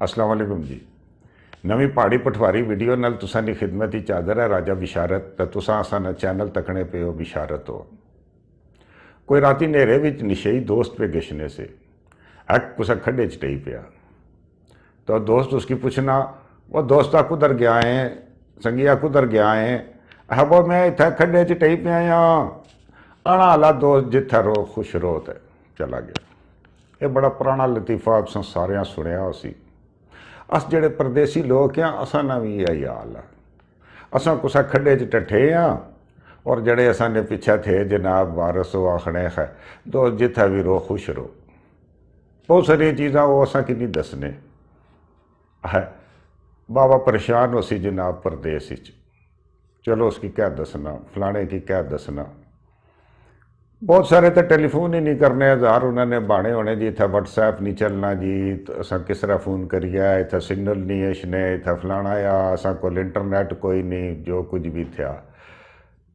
अस्सलाम वालेकुम जी। नवी पहाड़ी पठवारी वीडियो नाल तुसां दी खिदमत च हाज़र है राजा बिशारत। तो तुसां असां चैनल तकने पे हो बिशारत हो। कोई राती नेरे विच निशेई दोस्त पे गशने से हक कुसा खड्डे च टई पिया। तो दोस्त उसकी पूछना, वो दोस्ता कुधर गया है, संगिया कुधर गया है। वो मैं इत्थे खड्डे च टई पिया आना आला दोस्त जिथे रो खुश रो ते चला गया। ये बड़ा पुराना लतीफा असां सारियां सुनिया उसी। अस जेड़े परदेसी लोग हैं असां ना भी यही हाल है। असां कुसा खड्डे च टट्ठे हाँ और जड़े असाने पिछे थे जनाब वारस हो आखने है दोस्त जिथे भी रो खुश रो। बहुत सारी चीज़ां वो असां की नहीं दसने है। बाबा परेशान हो सी जनाब परदेस च, चलो उसकी क्या दसना, फलाने की क्या दसना। बहुत सारे तो टेलीफोन ही नहीं करने, हज़ार उन्होंने बहाने होने जी, इतना व्हाट्सएप नहीं चलना जी, तो असा किस तरह फ़ोन करिए, इतना सिग्नल नहीं है इसने, इतना फलाना या असा को इंटरनेट कोई नहीं, जो कुछ भी था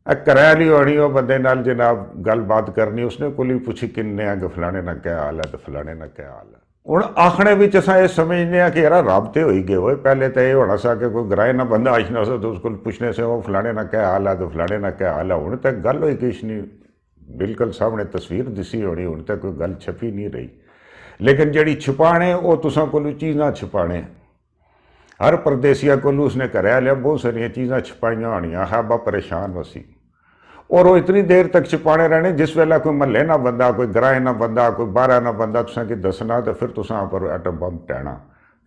कराली होनी वो बंदे नाल जनाब गल बात करनी। उसने को ही पूछी किन्ने कि फलाने ना क्या हाल है, तो फलाने ना क्या हाल है। हूँ आखने भी असा ये समझने कि यार राबते हो ही गए हो। पहले तो ये होना सा कि कोई ग्राए ना बंदा आशना सा तो उसको पूछने से वो फलाने ना क्या हाल है, तो फलाने ना क्या हाल है। हूँ तो गल हुई किश नहीं, बिल्कुल सामने तस्वीर दिसी होनी, हूँ तो कोई गल छपी नहीं रही। लेकिन जड़ी छुपाने वो तुसा को चीज़ा छुपाने हर परदेसिया को उसने कराया लिया। बहुत सारिया चीज़ा छुपाइया होनिया है, बा परेशान वसी। और वो इतनी देर तक छुपाने रहने जिस वेला कोई महल्ले ना बंदा, कोई ग्राए ना बंदा, कोई बारह ना बंदा तुसा की दसना, तो फिर तुसा पर एटम बम टैना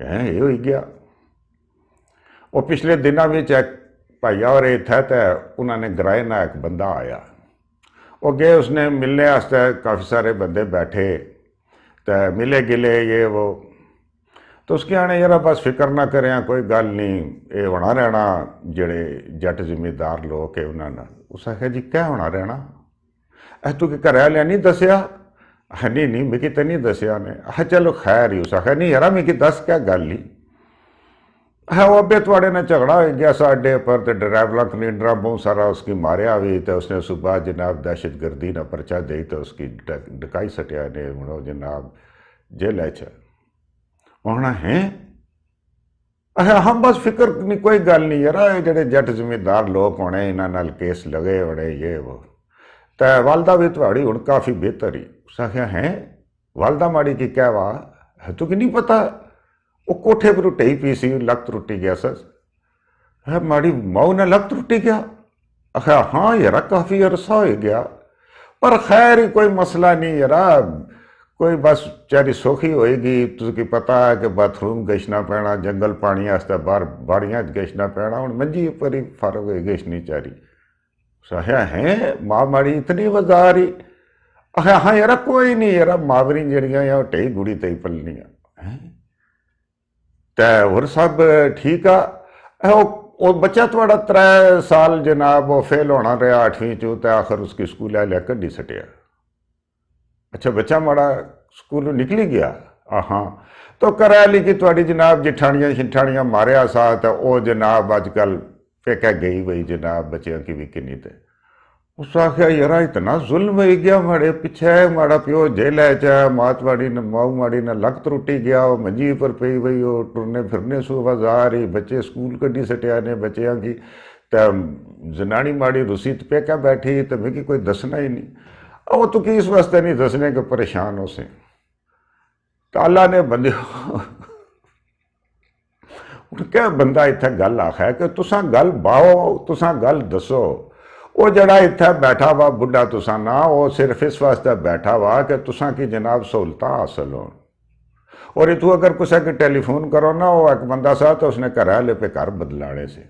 ये हो गया। वो पिछले दिनों में एक भाईया और एक थे, तो उन्होंने ग्राए ना एक बंदा आया, वो गए उसने मिलने वास्ते, काफ़ी सारे बंदे बैठे तो मिले गिले ये वो। तो उसके आने यार बस फिक्र ना करें, कोई गल नहीं, ये होना रहना जेड़े जट जिमीदार लोग है उन्होंने। उस आख्या जी क्या होना रहना, तू कि घर वाले नहीं दसिया? नहीं नहीं मिकी तो नहीं दसिया ने। चलो खैर ही। उस आख्या नहीं यार मिकी दस क्या गल ही है। वो अबे थोड़े ने झगड़ा हो गया साडे पर, तो ड्राइवरा कलीडरा बहुत सारा उसकी मारिया भी, तो उसने सुबह जनाब दहशत गर्दी ना परचा दे, तो उसकी डकाई सटिया ने हूँ जनाब जेल च होना है। हम बस फिक्र नहीं, कोई गल नहीं यार, जेडे जट जिमीदार लोग होने इन्होंने नाल केस लगे होने ये वो। तो वालदा भी थोड़ी हूँ काफ़ी बेहतर ही। उस आख्या है वालदा माड़ी की क्या वाह है, तू कि नहीं पता वो कोठे पर टई पी सी, लक त्रुटी गया सस है माड़ी माऊ ने लक त्रुटी गया। आख्या हाँ यार काफ़ी अरसा हो गया, पर खैर ही कोई मसला नहीं यार, कोई बस चारी सौखी होएगी। तुझे पता है कि बाथरूम गशना पैना, जंगल पानी वास्ते बाहर बाड़ियां गशना पैना, हूँ मंजी पर ही फर्क हो गशनी चारी। सह्या है माँ माड़ी इतनी वजा रही। आखिया हाँ यार कोई नहीं यार, मावरी जड़ियाँ या टेई गुड़ी तई पलनियाँ तो और सब ठीक आ। वो बच्चा थोड़ा 3 साल जनाब वो फेल होना रहा 8वीं चो, तो आखिर उसकी स्कूल लिया कड्डी सटिया। अच्छा बच्चा माड़ा स्कूलों निकली गया। हाँ तो कराली की थोड़ी जनाब जिठानियाँ शिठानियाँ मारिया सा, तो वो जनाब अजकल फेंका गई वही जनाब बच्चों की भी किन्नी थे। उस आख्या यार इतना जुल्म हो गया माड़े पिछे, माड़ा प्यो जेल है, मात माड़ी ने माऊ माड़ी ने लक त्रुटी गया, वो मंजी पर पई वही, वो टुरने फिरने सुबह आ रही, बच्चे स्कूल कड्डी सटिया ने बच्चों की, तो जनानी माड़ी रुसी पे क्या बैठी, तो मिगी कोई दसना ही नहीं। वो तो कि इस वास्ते नहीं दसने के परेशान हो से, तो अल्लाह ने बंदे क्या बंदा इत्थे गल आखा कि तुसा गल बाओ, तुसा गल दसो। वो जड़ा इत्थे बैठा वा बुढ़ा तुसा ना, वो सिर्फ इस वास्ते बैठा वा कि तुसा की जनाब सहूलत हासिल हो। और इतू अगर कुछ के टेलीफोन करो ना, वो एक बंदा सा तो उसने घर वाले पे घर बदलाने से,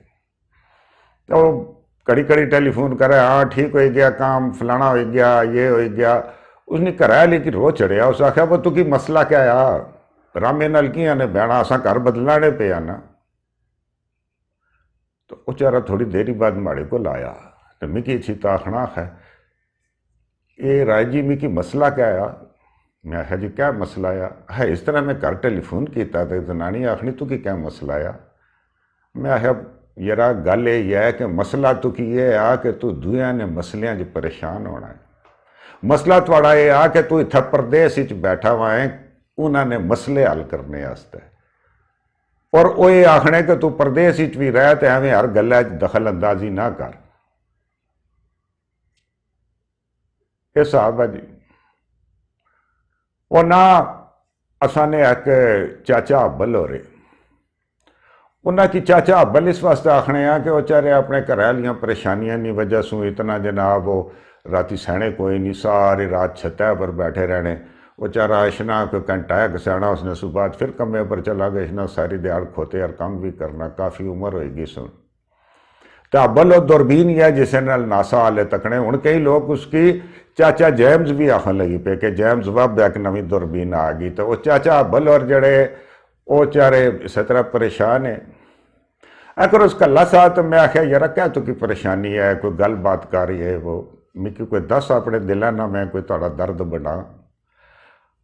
तो कड़ी कड़ी टेलीफोन करे, हाँ ठीक हो गया काम, फलाना हो गया, ये हो गया। उसने कराया लेकिन रो चढ़िया। उस आख्या वो तू की मसला क्या यार, रामे नलकियां ने बहना असा घर बदलाने पे आना। तो वो चारा थोड़ी देरी बाद माड़े को लाया, तो मिकी अच्छी ताखना है ये राय जी मिकी मसला क्या है। मैं आख्या जी क्या मसला है, इस तरह मैं घर टेलीफोन किया, तो जनानी आखनी तू की क्या मसला आ। मैं आख्या यार गल यह है कि मसला तू की ये आ कि तू दुनिया ने मसलियां च परेशान होना है। मसला थोड़ा ये आ कि तू इत्थे परदेस बैठा हुआ है, उन्होंने मसले हल करने वास्ते। और वो ये आखने कि तू परदेस भी रह तो एवं हर गल दखल अंदाजी ना कर। ये हिसाब है जी। वो ना असाने एक चाचा अब्बल हो रहे, उन्होंने चाचा अब्बल इस वास्ते आखने आ कि बेचारे अपने घर वाली परेशानियां की वजह से इतना जनाब वो राती सहने कोई नहीं, सारी रात छत्ता पर बैठे रहने। वो चारा इशना कोई घंटा है घसाना, उसने सुबह फिर कमे पर चला गया, इशना सारी दिहाड़ खोते और काम भी करना, काफ़ी उम्र होएगी सुन। तो अब्बल वो दूरबीन है जिसे नाल नासा वाले तकने। हूँ कई लोग उसकी चाचा जेम्स भी आखन लगी पे कि जेम्स वब एक नवी दूरबीन आ गई। तो वो चाचा अब्बल और जड़े वो चारे इस तरह परेशान है। अगर उस कला सा तो मैं आख्या यार क्या तो की परेशानी है, कोई गल बात कर रही है वो मिकी कोई दस अपने दिल ना मैं कोई थोड़ा दर्द बना।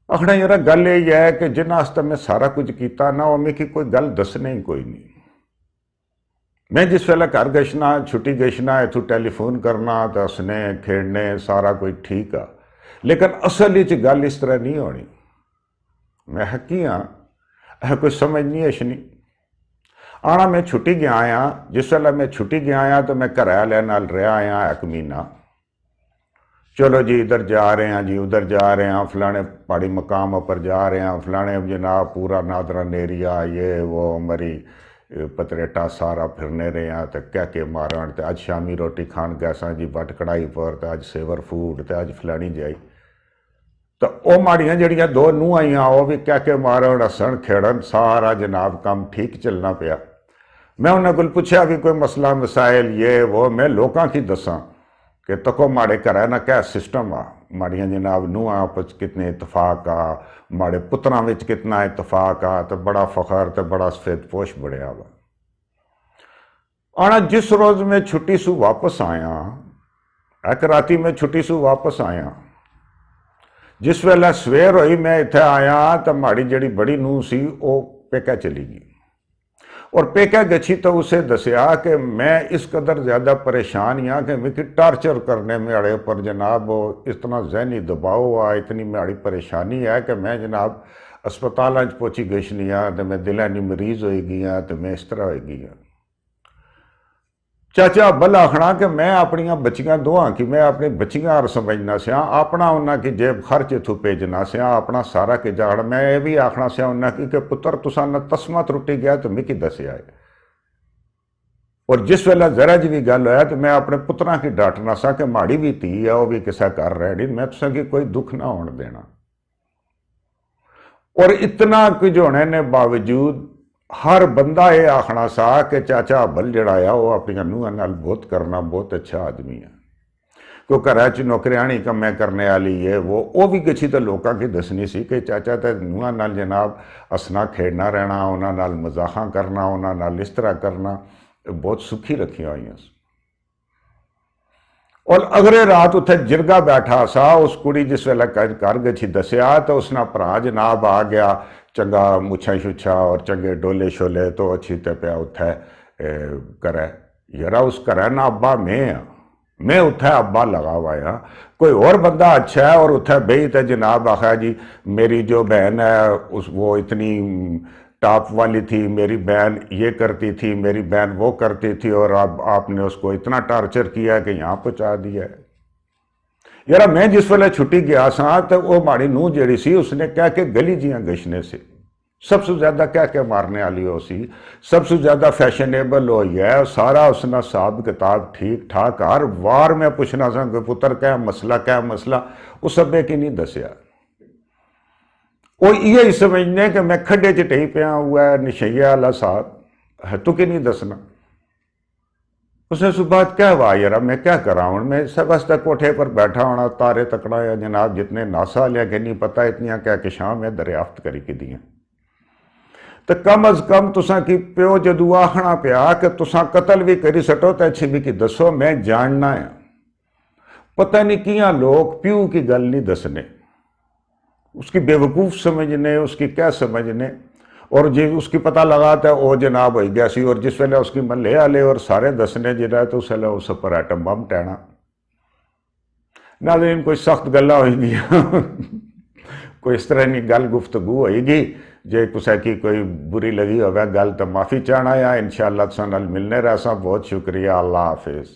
आखना यार गल ये है कि जिन्हें मैं सारा कुछ किया ना वो मिकी कोई गल दसने ही कोई नहीं। मैं जिस वेला घर गशना छुट्टी गशना इतों टेलीफोन करना तो हसने खेड़ने सारा कोई ठीक आ, लेकिन असल गल इस तरह नहीं होनी। मैं हकी हाँ कोई समझ नहीं अशनी आना। मैं छुट्टी गया आया, जिस वेला मैं छुट्टी गया आया तो मैं घर वाले नाल रहा आया एक महीना। चलो जी इधर जा रहे हैं जी उधर जा रहे हैं, फलाने पहाड़ी मकाम पर जा रहे हैं, फलाने जनाब पूरा नादरन एरिया ये वो मरी पतरेटा सारा फिरने रहे हैं। तो कह के मारण तो अज शामी रोटी खान गैसा जी बट कढ़ाई पर, तो अज सेवर फूड, तो अज फलानी जाई। तो वह माड़ियां जड़ियां दो नूह आईयां वो भी कह के मारण हसन खेड़न, सारा जनाब काम ठीक चलना पाया। मैं उन्हें को पूछा भी कोई मसला मसाइल ये वो, मैं लोगों की दसा कि तको माड़े घर ना क्या सिस्टम आ, माड़ियां जनाब नूहां आपस कितने इतफाक आ, माड़े पुत्रां विच कितना इतफाक आ, तो बड़ा फखर तो बड़ा सफेद पोश बढ़िया वा। आना जिस रोज मैं छुट्टी सू वापस आया, एक राती मैं छुट्टी सू वापस आया, जिस वेला सवेर हुई मैं इत्थे आया तो माड़ी जड़ी बड़ी नूह सी वो पेका चली गई। और पेका गच्छी तो उसे दसिया कि मैं इस कदर ज़्यादा परेशान हाँ कि मिकी टार्चर करने मेरे पर जनाब इतना जहनी दबाव आ, इतनी मेरी परेशानी है कि मैं जनाब अस्पताल पहुँची गई हाँ, तो मैं दिलानी मरीज होएगी हाँ, तो मैं इस तरह होएगी हाँ। चाचा अब्बल आखना कि मैं अपन बच्चियां दोहां की मैं अपनी बच्चियां और समझना सिया, अपना उन्हें की जेब खर्च इतों भेजना सिया, अपना सारा के जाड़। मैं ये भी आखना सिया उन्हें की कि पुत्र तुसा न तस्मा त्रुटी गया तो मिकी दसिया है। और जिस वेला जरा जी भी गल होया तो मैं अपने पुत्रां की डांटना सा कि माड़ी भी धी है वह भी किसा कर रही, मैं तुसा की कोई दुख ना होने देना। और इतना कुछ होने ने बावजूद हर बंदा ये आखना सा कि चाचा अब्बल जड़ा आ वो अपनी नूहां नाल बहुत करना, बहुत अच्छा आदमी है। कोई घर च नौकरियाणी कम्मे करने वाली है वो भी किसी तो लोगों की दसनी सी कि चाचा तो नूहां नाल जनाब हसना खेड़ना रहना, उन्हां नाल मजाखा करना, उन्हां नाल इस तरह करना, बहुत सुखी रखिया हुई। और अगले रात उत्थे जिरगा बैठा सा, उस कुड़ी जिस वेला घर गच्छी दसिया तो उसना भरा जनाब आ गया, चंगा मुछा छुछा और चंगे डोले शोले तो अच्छी ते पे उत्थे करे। यारा उस घर ना अब्बा मैं उत्थे अब्बा लगा हुआ है, कोई और बंदा अच्छा है और उत्थे बही तो जनाब आखा जी मेरी जो बहन है उस वो इतनी टॉप वाली थी, मेरी बहन ये करती थी, मेरी बहन वो करती थी, और अब आपने उसको इतना टार्चर किया कि यहाँ पहुँचा दिया है। यार मैं जिस वेले छुट्टी गया सा तो वो माड़ी नूह जड़ी सी उसने कह के गली जियां गशने से सबसे ज्यादा कह के मारने वाली हो सी, सबसे ज्यादा फैशनेबल हो है, सारा उसना हिसाब किताब ठीक ठाक। हर वार मैं पूछना सा कि पुत्र क्या मसला उस सब्बे की नहीं दसिया। वो ये समझने कि मैं खड्डे च टेई पिया हुआ है नशैया वाला साहब है, तू कि नहीं दसना। उसने सुबह क्या हुआ यार मैं क्या करा हूँ, मैं सब वास्ते कोठे पर बैठा होना तारे तकड़ा या जनाब जितने नासा लिया कि नहीं पता इतनियां क्या कि शाम में दरियाफ्त करी कि दियां। तो कम अज कम तुसा की प्यो जदू आखना पिया कि तुसा कतल भी करी सटो तो अच्छी भी की दसो मैं जानना है। पता नहीं किया लोग प्यू की गल नहीं दसने, उसकी बेवकूफ़ समझने, उसकी क्या समझने। और जी उसकी पता लगा तो वो जनाब हो गया सी, और जिस वेले उसकी महल्ले वाले और सारे दसने जिला तो उस वेले उस पर एटम बम टैना नाज़रीन कोई सख्त गल्लां होएगी कोई इस तरह की गल गुफ्तगू होएगी जे कुसै की कोई बुरी लगी होवे गल तो माफ़ी चाहना या इंशाअल्लाह तुसां नाल मिलने रहा। बहुत शुक्रिया। अल्लाह हाफिज़।